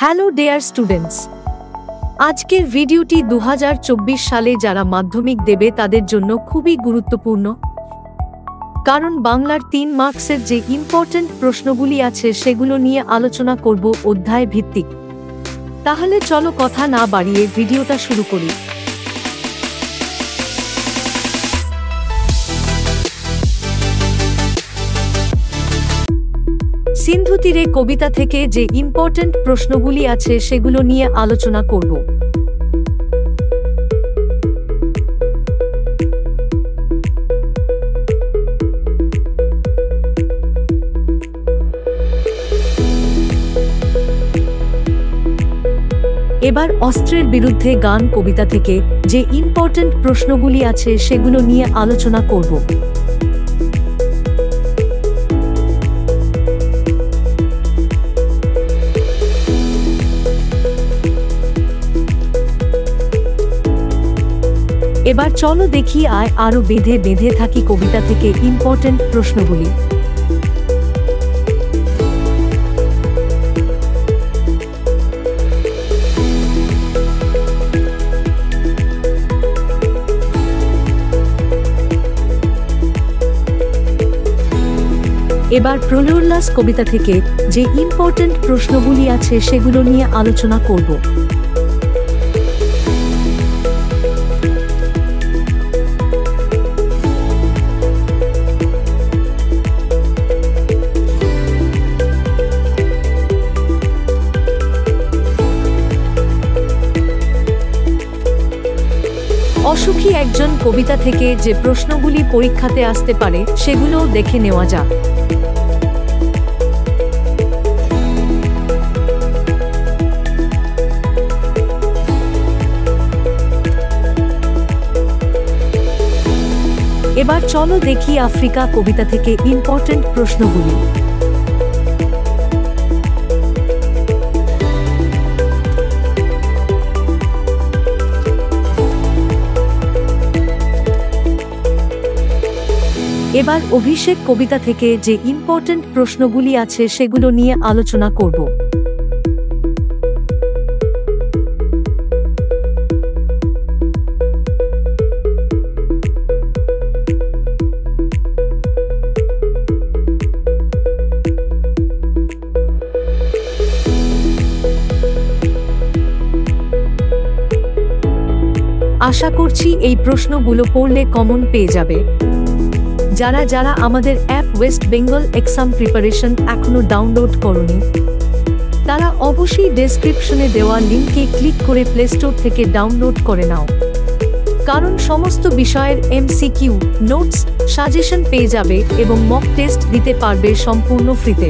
Hello dear students, আজকের ভিডিওটি 2024 সালে যারা মাধ্যমিক দেবে তাদের জন্য খুবই গুরুত্বপূর্ণ, কারণ বাংলার 3 মার্কসের যে ইম্পর্ট্যান্ট প্রশ্নগুলি আছে সেগুলো নিয়ে আলোচনা করব অধ্যায় ভিত্তিক। তাহলে চলো কথা না বাড়িয়ে ভিডিওটা শুরু করি। সিন্ধু তীরে কবিতা থেকে যে ইম্পর্ট্যান্ট প্রশ্নগুলি আছে সেগুলো নিয়ে আলোচনা করব। এবার অস্ত্রের বিরুদ্ধে গান কবিতা থেকে যে ইম্পর্ট্যান্ট প্রশ্নগুলি আছে সেগুলো নিয়ে আলোচনা করব। এবার চলো দেখি আরো বেঁধে বেঁধে থাকি কবিতা থেকে ইম্পর্ট্যান্ট প্রশ্নগুলি। এবার প্রলয়োল্লাস কবিতা থেকে যে ইম্পর্ট্যান্ট প্রশ্নগুলি আছে সেগুলো নিয়ে আলোচনা করব। অসুখী একজন কবিতা থেকে যে প্রশ্নগুলি পরীক্ষাতে আসতে পারে সেগুলোও দেখে নেওয়া যাক। এবার চলো দেখি আফ্রিকা কবিতা থেকে ইম্পর্ট্যান্ট প্রশ্নগুলি। এবার অভিষেক কবিতা থেকে যে ইম্পর্ট্যান্ট প্রশ্নগুলি আছে সেগুলো নিয়ে আলোচনা করব। আশা করছি এই প্রশ্নগুলো পড়লে কমন পেয়ে যাবে। যারা যারা আমাদের app West Bengal exam preparation এখনো ডাউনলোড করোনি, তারা অবশ্যই ডেসক্রিপশনে দেওয়া লিঙ্কে ক্লিক করে প্লে স্টোর থেকে ডাউনলোড করে নাও, কারণ সমস্ত বিষয়ের MCQ, নোটস, সাজেশন পেয়ে যাবে এবং মক টেস্ট দিতে পারবে সম্পূর্ণ ফ্রিতে।